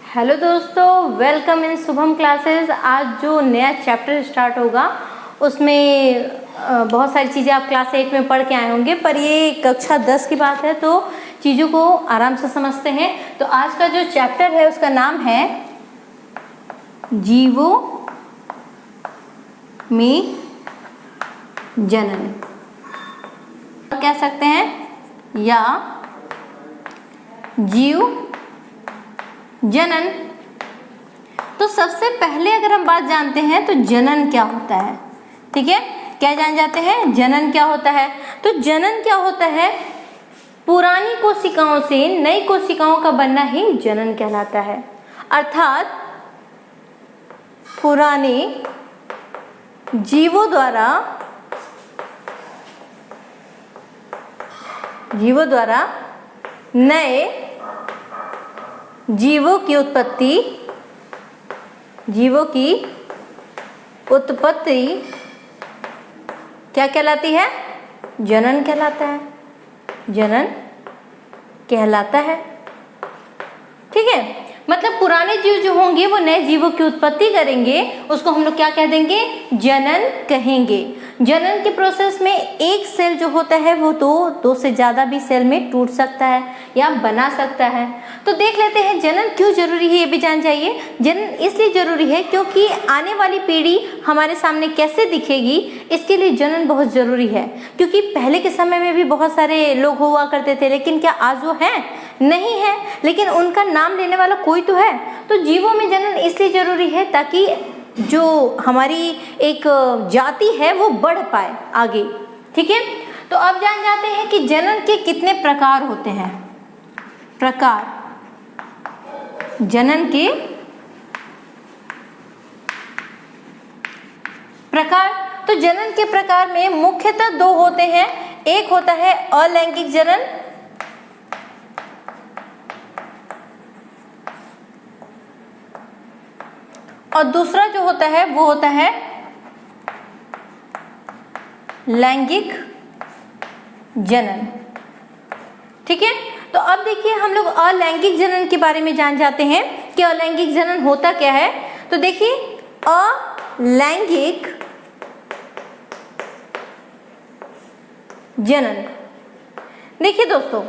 Hello दोस्तों, welcome in Shubham classes. आज जो नया चैप्टर स्टार्ट होगा उसमें बहुत सारी चीज़ें आप क्लास 8 में पढ़ के आए होंगे, पर ये कक्षा 10 की बात है तो चीज़ों को आराम से समझते हैं। तो आज का जो चैप्टर है उसका नाम है जीवों में जनन, कह सकते हैं, या जीव जनन। तो सबसे पहले अगर हम बात जानते हैं तो जनन क्या होता है, ठीक है। क्या जान जाते हैं, जनन क्या होता है। तो जनन क्या होता है, पुरानी कोशिकाओं से नई कोशिकाओं का बनना ही जनन कहलाता है। अर्थात पुराने जीवों द्वारा नए जीवों की उत्पत्ति क्या कहलाती है, जनन कहलाता है, जनन कहलाता है, ठीक है। मतलब पुराने जीव जो होंगे वो नए जीवों की उत्पत्ति करेंगे, उसको हम लोग क्या कह देंगे, जनन कहेंगे। जनन के प्रोसेस में एक सेल जो होता है वो दो से ज़्यादा भी सेल में टूट सकता है या बना सकता है। तो देख लेते हैं जनन क्यों जरूरी है, ये भी जान जाइए। जनन इसलिए जरूरी है क्योंकि आने वाली पीढ़ी हमारे सामने कैसे दिखेगी, इसके लिए जनन बहुत ज़रूरी है। क्योंकि पहले के समय में भी बहुत सारे लोग हुआ करते थे, लेकिन क्या आज वो हैं, नहीं है, लेकिन उनका नाम लेने वाला कोई तो है। तो जीवों में जनन इसलिए जरूरी है ताकि जो हमारी एक जाति है वो बढ़ पाए आगे, ठीक है। तो अब जान जाते हैं कि जनन के कितने प्रकार होते हैं। प्रकार, जनन के प्रकार। तो जनन के प्रकार में मुख्यतः दो होते हैं। एक होता है अलैंगिक जनन और दूसरा जो होता है वो होता है लैंगिक जनन, ठीक है। तो अब देखिए हम लोग अलैंगिक जनन के बारे में जान जाते हैं कि अलैंगिक जनन होता क्या है। तो देखिए अलैंगिक जनन, देखिए दोस्तों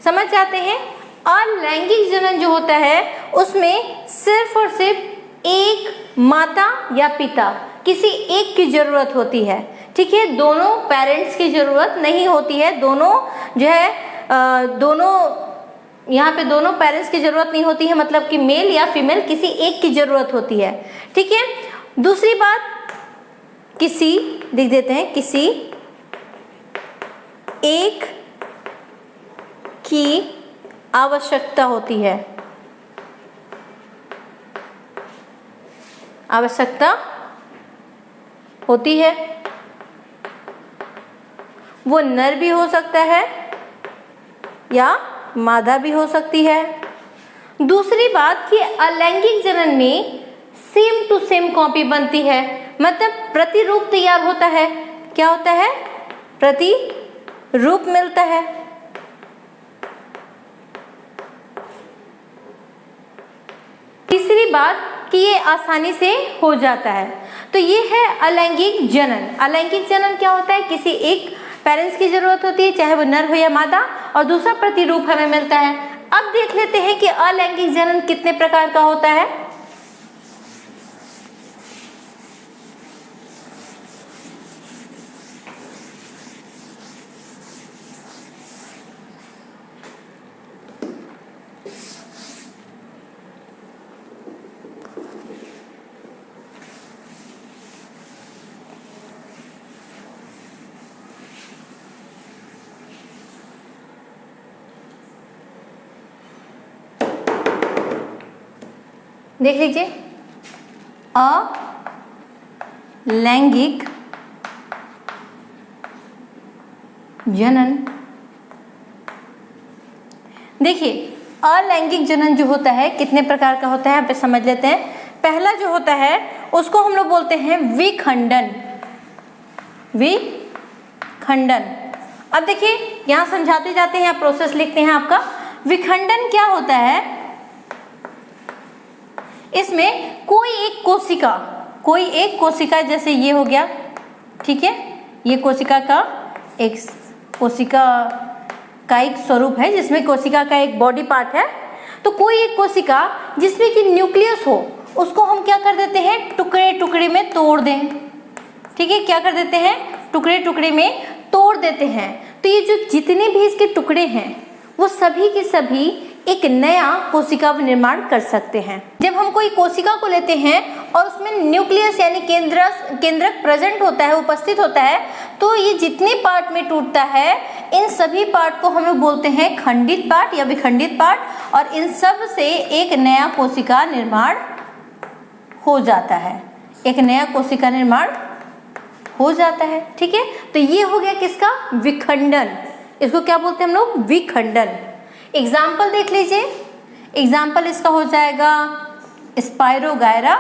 समझ जाते हैं। अलैंगिक जनन जो होता है उसमें सिर्फ और सिर्फ एक माता या पिता किसी एक की जरूरत होती है, ठीक है। दोनों पेरेंट्स की जरूरत नहीं होती है। दोनों जो है दोनों यहाँ पे दोनों पेरेंट्स की जरूरत नहीं होती है, मतलब कि मेल या फीमेल किसी एक की जरूरत होती है, ठीक है। दूसरी बात, किसी लिख देते हैं, किसी एक की आवश्यकता होती है, आवश्यकता होती है। वो नर भी हो सकता है या मादा भी हो सकती है। दूसरी बात कि अलैंगिक जनन में सेम टू सेम कॉपी बनती है, मतलब प्रतिरूप तैयार होता है। क्या होता है, प्रतिरूप मिलता है। तीसरी बात कि ये आसानी से हो जाता है। तो ये है अलैंगिक जनन। अलैंगिक जनन क्या होता है, किसी एक पेरेंट्स की जरूरत होती है, चाहे वो नर हो या मादा, और दूसरा प्रतिरूप हमें मिलता है। अब देख लेते हैं कि अलैंगिक जनन कितने प्रकार का होता है। देख लीजिए, अलैंगिक जनन। देखिए अलैंगिक जनन जो होता है कितने प्रकार का होता है, यहाँ पे समझ लेते हैं। पहला जो होता है उसको हम लोग बोलते हैं विखंडन। विखंडन, अब देखिए यहाँ समझाते जाते हैं, प्रोसेस लिखते हैं आपका। विखंडन क्या होता है, इसमें कोई एक कोशिका जैसे ये हो गया, ठीक है, ये कोशिका का एक स्वरूप है जिसमें कोशिका का एक बॉडी पार्ट है। तो कोई एक कोशिका जिसमें कि न्यूक्लियस हो, उसको हम क्या कर देते हैं, टुकड़े टुकड़े में तोड़ दें, ठीक है, क्या कर देते हैं, टुकड़े टुकड़े में तोड़ देते हैं। तो ये जो जितने भी इसके टुकड़े हैं वो सभी के सभी एक नया कोशिका निर्माण कर सकते हैं। जब हम कोई कोशिका को लेते हैं और उसमें न्यूक्लियस यानी केंद्रक प्रेजेंट होता है, उपस्थित होता है, तो ये जितने पार्ट में टूटता है इन सभी पार्ट को हम लोग बोलते हैं खंडित पार्ट या विखंडित पार्ट, और इन सब से एक नया कोशिका निर्माण हो जाता है, एक नया कोशिका निर्माण हो जाता है, ठीक है। तो ये हो गया किसका, विखंडन। इसको क्या बोलते हैं हम लोग, विखंडन। एग्जाम्पल देख लीजिए, एग्जाम्पल इसका हो जाएगा स्पाइरोगायरा,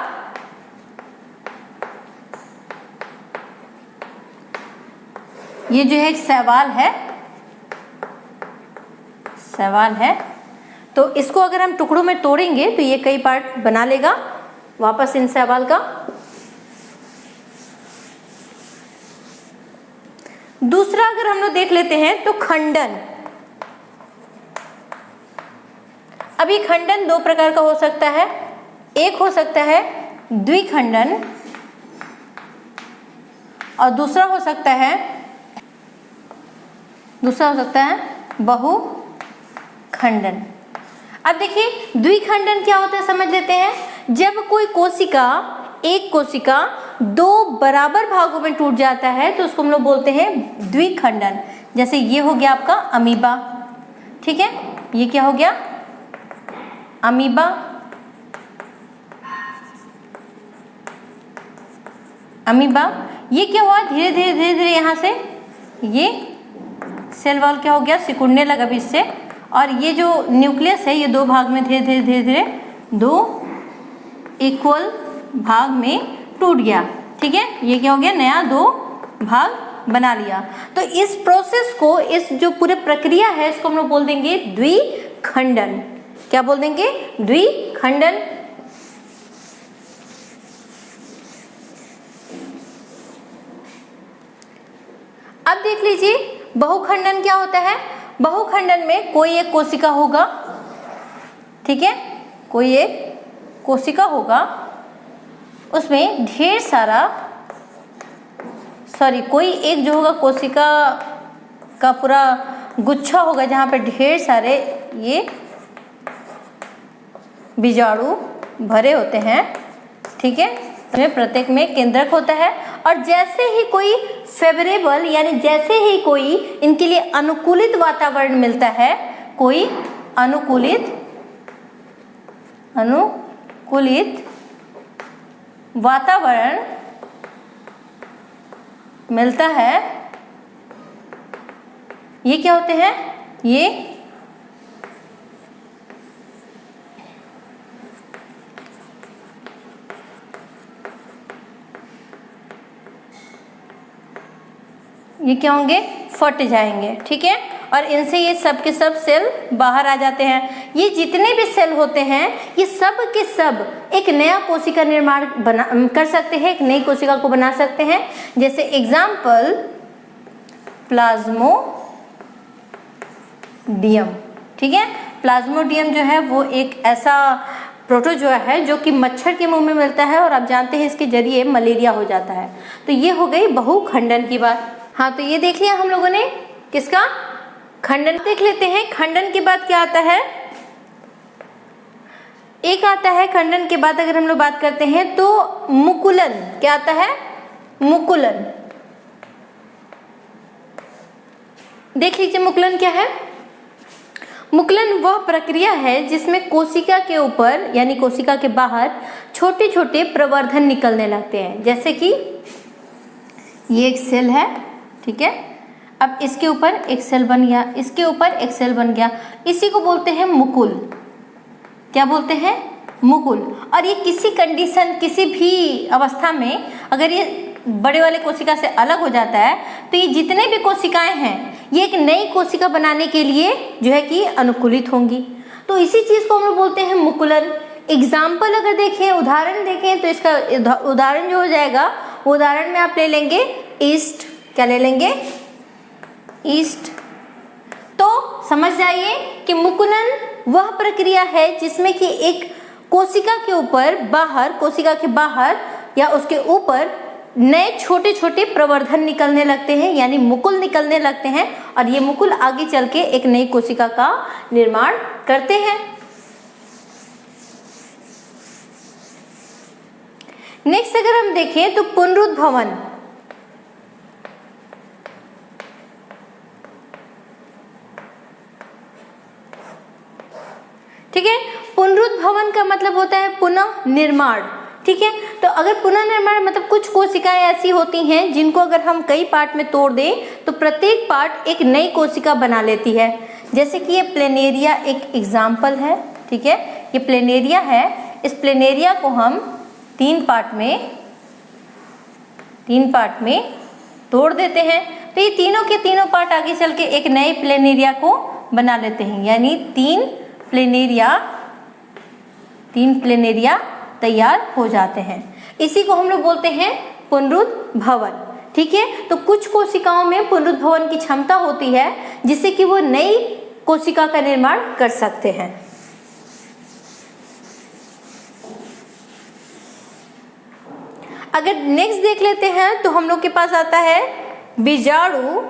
ये जो है एक सवाल है। तो इसको अगर हम टुकड़ों में तोड़ेंगे तो ये कई पार्ट बना लेगा वापस इन सवाल का। दूसरा अगर हम लोग देख लेते हैं तो खंडन। अभी खंडन दो प्रकार का हो सकता है, एक हो सकता है द्विखंडन और दूसरा हो सकता है बहुखंडन। अब देखिए द्विखंडन क्या होता है समझ लेते हैं। जब कोई एक कोशिका दो बराबर भागों में टूट जाता है तो उसको हम लोग बोलते हैं द्विखंडन। जैसे ये हो गया आपका अमीबा, ठीक है, ये क्या हो गया, अमीबा। ये क्या हुआ, धीरे धीरे यहाँ से ये सेल वॉल क्या हो गया, सिकुड़ने लगा भी इससे, और ये जो न्यूक्लियस है ये दो भाग में धीरे धीरे दो इक्वल भाग में टूट गया, ठीक है। ये क्या हो गया, नया दो भाग बना लिया। तो इस प्रोसेस को, इस जो पूरे प्रक्रिया है इसको हम लोग बोल देंगे द्विखंडन। क्या बोल देंगे, द्विखंडन। अब देख लीजिए बहुखंडन क्या होता है। बहुखंडन में कोई एक कोशिका होगा, ठीक है, कोई एक कोशिका होगा, उसमें ढेर सारा कोई एक जो होगा कोशिका का पूरा गुच्छा होगा जहाँ पे ढेर सारे ये बीजाणु भरे होते हैं, ठीक है। इसमें प्रत्येक में केंद्रक होता है, और जैसे ही कोई फेवरेबल यानी जैसे ही कोई इनके लिए अनुकूलित वातावरण मिलता है, कोई अनुकूलित वातावरण मिलता है, ये क्या होते हैं, ये क्या होंगे, फट जाएंगे, ठीक है, और इनसे ये सब के सब सेल बाहर आ जाते हैं। ये जितने भी सेल होते हैं ये सब के सब एक नया कोशिका निर्माण कर सकते हैं, एक नई कोशिका को बना सकते हैं। जैसे एग्जाम्पल प्लाज्मोडियम, ठीक है। प्लाज्मोडियम जो है वो एक ऐसा प्रोटोजोआ है जो कि मच्छर के मुंह में मिलता है, और आप जानते हैं इसके जरिए मलेरिया हो जाता है। तो ये हो गई बहुखंडन की बात। हाँ, तो ये देख लिया हम लोगों ने किसका, खंडन। देख लेते हैं खंडन के बाद क्या आता है। एक आता है खंडन के बाद अगर हम लोग बात करते हैं तो मुकुलन। क्या आता है, मुकुलन। देख लीजिए मुकुलन क्या है। मुकुलन वह प्रक्रिया है जिसमें कोशिका के ऊपर यानी कोशिका के बाहर छोटे छोटे प्रवर्धन निकलने लगते हैं। जैसे कि ये एक सेल है, ठीक है, अब इसके ऊपर एक सेल बन गया, इसके ऊपर एक सेल बन गया, इसी को बोलते हैं मुकुल। क्या बोलते हैं, मुकुल। और ये किसी कंडीशन, किसी भी अवस्था में अगर ये बड़े वाले कोशिका से अलग हो जाता है तो ये जितने भी कोशिकाएं हैं ये एक नई कोशिका बनाने के लिए जो है कि अनुकूलित होंगी। तो इसी चीज को हम लोग बोलते हैं मुकुलन। एग्जाम्पल अगर देखें, उदाहरण देखें, तो इसका उदाहरण जो हो जाएगा, उदाहरण में आप ले लेंगे ईस्ट। क्या ले लेंगे? ईस्ट। तो समझ जाइए कि मुकुलन वह प्रक्रिया है जिसमें कि एक कोशिका के ऊपर बाहर, कोशिका के बाहर या उसके ऊपर नए छोटे छोटे प्रवर्धन निकलने लगते हैं, यानी मुकुल निकलने लगते हैं, और ये मुकुल आगे चल के एक नई कोशिका का निर्माण करते हैं। नेक्स्ट अगर हम देखें तो पुनरुद्भवन। ठीक है, पुनरुद्भवन का मतलब होता है पुनः निर्माण। ठीक है, तो अगर पुनर्निर्माण मतलब कुछ कोशिकाएं ऐसी होती हैं जिनको अगर हम कई पार्ट में तोड़ दें तो प्रत्येक पार्ट एक नई कोशिका बना लेती है। जैसे कि ये प्लेनेरिया एक एग्जाम्पल है। ठीक है, ये प्लेनेरिया है। इस प्लेनेरिया को हम तीन पार्ट में तोड़ देते हैं, तो ये तीनों के तीनों पार्ट आगे चल के एक नए प्लेनेरिया को बना लेते हैं, यानी तीन प्लेनेरिया तैयार हो जाते हैं। इसी को हम लोग बोलते हैं पुनरुद्भवन। ठीक है, तो कुछ कोशिकाओं में पुनरुद्भवन की क्षमता होती है जिससे कि वो नई कोशिका का निर्माण कर सकते हैं। अगर नेक्स्ट देख लेते हैं तो हम लोग के पास आता है बीजाणु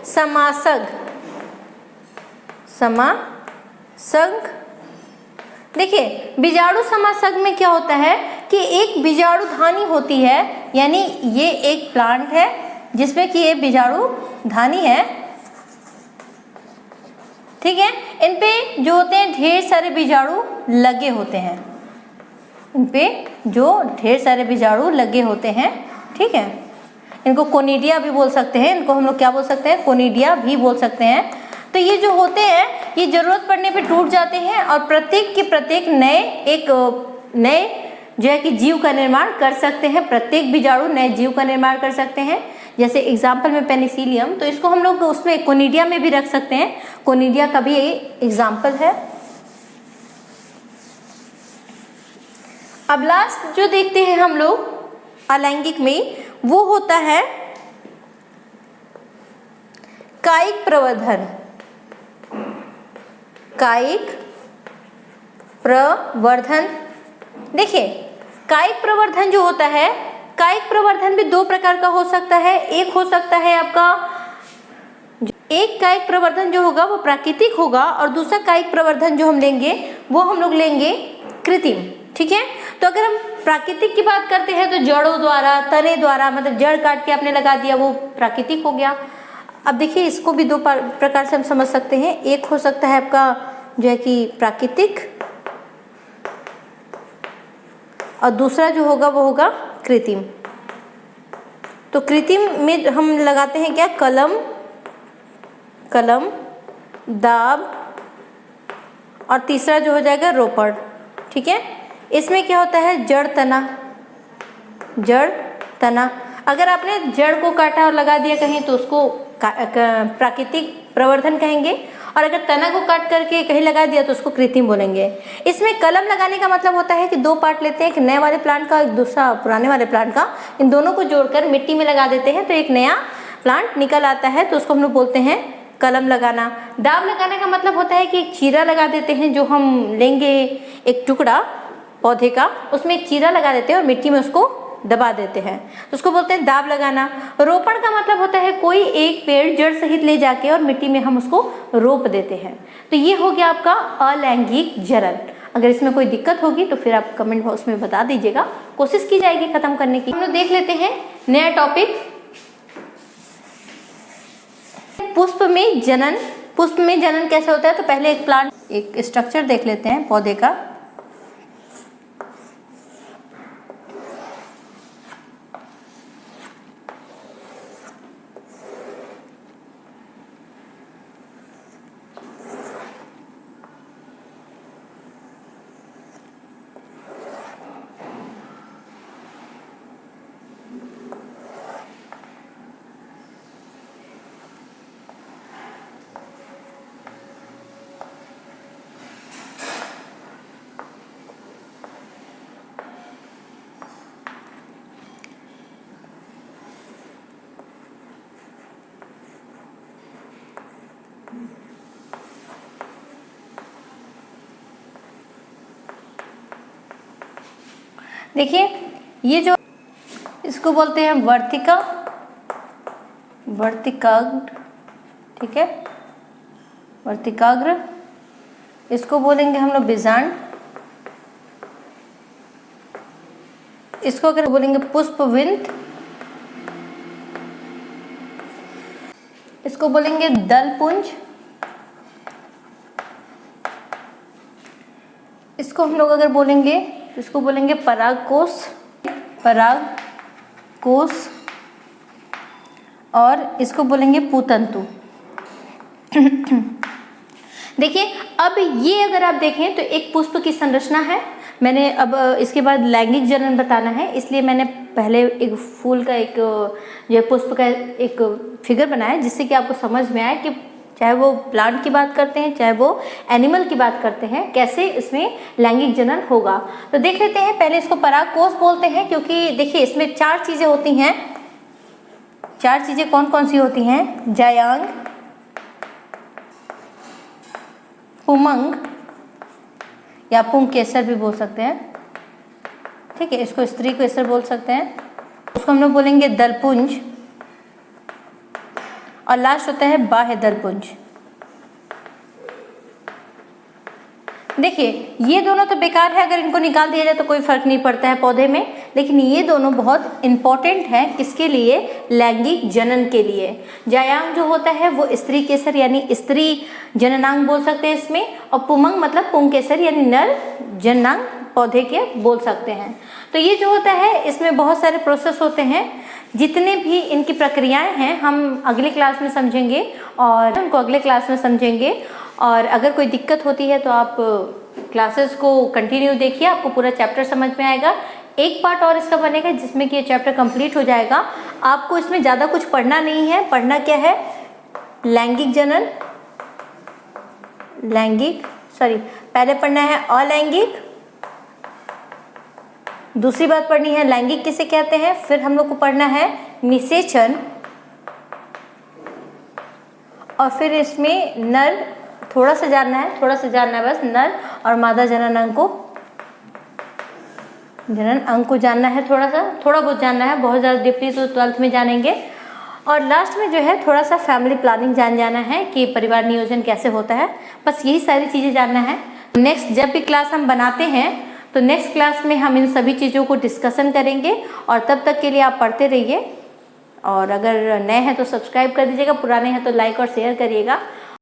समासग। देखिए, बीजाणु समासग में क्या होता है कि एक बीजाणु धानी होती है, यानी ये एक प्लांट है जिसमें कि ये बीजाणु धानी है। ठीक है, इन पे जो होते हैं ढेर सारे बीजाणु लगे होते हैं, ठीक है, इनको कोनिडिया भी बोल सकते हैं, इनको हम लोग क्या बोल सकते हैं? कोनिडिया भी बोल सकते हैं। तो ये जो होते हैं ये जरूरत पड़ने पे टूट जाते हैं और प्रत्येक के प्रत्येक नए जो है कि जीव का निर्माण कर सकते हैं। प्रत्येक बीजाणु नए जीव का निर्माण कर सकते हैं। जैसे एग्जाम्पल में पेनिसिलियम, तो इसको हम लोग उसमें कोनिडिया में भी रख सकते हैं। कोनिडिया का भी एग्जाम्पल है। अब लास्ट जो देखते हैं हम लोग अलैंगिक में, वो होता है कायिक प्रवर्धन। देखिए, कायिक प्रवर्धन जो होता है, कायिक प्रवर्धन भी दो प्रकार का हो सकता है। एक हो सकता है आपका, एक कायिक प्रवर्धन जो होगा वो प्राकृतिक होगा, और दूसरा कायिक प्रवर्धन जो हम लेंगे वो हम लोग लेंगे कृत्रिम। ठीक है, तो अगर हम प्राकृतिक की बात करते हैं तो जड़ों द्वारा, तने द्वारा, मतलब जड़ काट के आपने लगा दिया, वो प्राकृतिक हो गया। अब देखिए, इसको भी दो प्रकार से हम समझ सकते हैं। एक हो सकता है आपका जो है कि प्राकृतिक, और दूसरा जो होगा वो होगा कृत्रिम। तो कृत्रिम में हम लगाते हैं क्या? कलम, दाब, और तीसरा जो हो जाएगा रोपड़। ठीक है, इसमें क्या होता है? जड़ तना। अगर आपने जड़ को काटा और लगा दिया कहीं तो उसको प्राकृतिक प्रवर्धन कहेंगे, और अगर तना को काट करके कहीं लगा दिया तो उसको कृत्रिम बोलेंगे। इसमें कलम लगाने का मतलब होता है कि दो पार्ट लेते हैं, एक नए वाले प्लांट का, एक दूसरा पुराने वाले प्लांट का, इन दोनों को जोड़कर मिट्टी में लगा देते हैं तो एक नया प्लांट निकल आता है, तो उसको हम लोग बोलते हैं कलम लगाना। दाब लगाने का मतलब होता है कि एक चीरा लगा देते हैं, जो हम लेंगे एक टुकड़ा पौधे का, उसमें एक चीरा लगा देते हैं और मिट्टी में उसको दबा देते हैं, तो उसको बोलते हैं दाब लगाना। रोपण का मतलब होता है कोई एक पेड़ जड़ सहित ले जाके और मिट्टी में हम उसको रोप देते हैं। तो ये हो गया आपका अलैंगिक जरण। अगर इसमें कोई दिक्कत होगी तो फिर आप कमेंट बॉक्स में बता दीजिएगा, कोशिश की जाएगी खत्म करने की। हम लोग देख लेते हैं नया टॉपिक, पुष्प में जनन। पुष्प में जनन कैसे होता है? तो पहले एक प्लांट, एक स्ट्रक्चर देख लेते हैं पौधे का। देखिए ये जो इसको बोलते हैं वर्तिका, वर्तिकाग्र, ठीक है, वर्तिकाग्र। इसको बोलेंगे हम लोग बीजांड। इसको अगर बोलेंगे पुष्पविंत। इसको बोलेंगे दलपुंज। इसको हम लोग अगर बोलेंगे इसको बोलेंगे परागकोश, परागकोश। और इसको बोलेंगे पूतंतु। देखिए अब ये अगर आप देखें तो एक पुष्प की संरचना है। मैंने अब इसके बाद लैंगिक जनन बताना है, इसलिए मैंने पहले एक फूल का एक जो पुष्प का एक फिगर बनाया जिससे कि आपको समझ में आए कि चाहे वो प्लांट की बात करते हैं चाहे वो एनिमल की बात करते हैं, कैसे इसमें लैंगिक जनन होगा। तो देख लेते हैं। पहले इसको परागकोश बोलते हैं क्योंकि देखिए इसमें 4 चीजें होती हैं। 4 चीजें कौन कौन सी होती हैं? जायांग, पुमंग या पुंकेसर भी बोल सकते हैं, ठीक है। इसको स्त्री केसर बोल सकते हैं। उसको हम लोग बोलेंगे दलपुंज। और लास्ट होता है बाह्य दलपुंज। देखिए ये दोनों तो बेकार है, अगर इनको निकाल दिया जाए तो कोई फर्क नहीं पड़ता है पौधे में, लेकिन ये दोनों बहुत इंपॉर्टेंट है किसके लिए? लैंगिक जनन के लिए। जायांग जो होता है वो स्त्री केसर यानी स्त्री जननांग बोल सकते हैं इसमें, और पुमंग मतलब पुंकेसर यानी नर जननांग पौधे के बोल सकते हैं। तो ये जो होता है इसमें बहुत सारे प्रोसेस होते हैं। जितने भी इनकी प्रक्रियाएं हैं हम अगली क्लास में समझेंगे और उनको अगले क्लास में समझेंगे। और अगर कोई दिक्कत होती है तो आप क्लासेस को कंटिन्यू देखिए, आपको पूरा चैप्टर समझ में आएगा। एक पार्ट और इसका बनेगा जिसमें कि ये चैप्टर कंप्लीट हो जाएगा। आपको इसमें ज़्यादा कुछ पढ़ना नहीं है। पढ़ना क्या है? लैंगिक जनन, पहले पढ़ना है अलैंगिक, दूसरी बात पढ़नी है लैंगिक किसे कहते हैं, फिर हम लोग को पढ़ना है निषेचन, और फिर इसमें नर थोड़ा सा जानना है बस, नर और मादा जनन अंग को जानना है, थोड़ा बहुत जानना है, बहुत ज़्यादा डीपली तो 12th में जानेंगे। और लास्ट में जो है थोड़ा सा फैमिली प्लानिंग जाना है कि परिवार नियोजन कैसे होता है। बस यही सारी चीज़ें जानना है। नेक्स्ट जब भी क्लास हम बनाते हैं तो नेक्स्ट क्लास में हम इन सभी चीज़ों को डिस्कशन करेंगे, और तब तक के लिए आप पढ़ते रहिए। और अगर नए हैं तो सब्सक्राइब कर दीजिएगा, पुराने हैं तो लाइक और शेयर करिएगा।